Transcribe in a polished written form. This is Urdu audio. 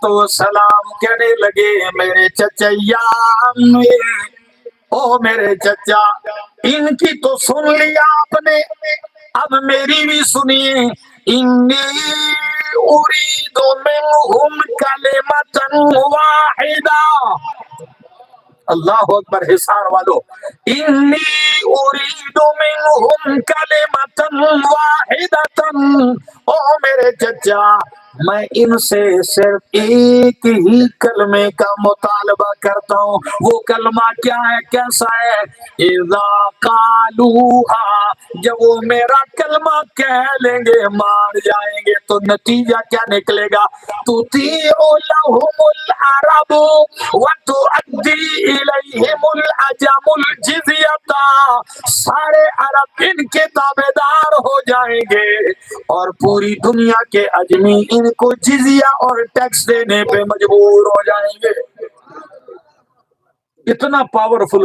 والسلام کہنے لگے میرے چچیا او میرے چچا ان کی تو سن لیا آپ نے، اب میری بھی سنیے. انی اريد منهم كلمة واحدة. اللہ اکبر. حصار والو، انی اريد منهم كلمة واحدة. او میرے چچا میں ان سے صرف ایک ہی کلمے کا مطالبہ کرتا ہوں. وہ کلمہ کیا ہے، کیسا ہے؟ اذا قالوها، جب وہ میرا کلمہ کہہ لیں گے مان جائیں گے تو نتیجہ کیا نکلے گا؟ تطیع لهم العرب وتؤدی الیہم العجم الجزیۃ. سارے عرب ان کے تابع دار ہو جائیں گے اور پوری دنیا کے اجمی ان کو جزیہ اور ٹیکس دینے پہ مجبور ہو جائیں گے. اتنا پاورفل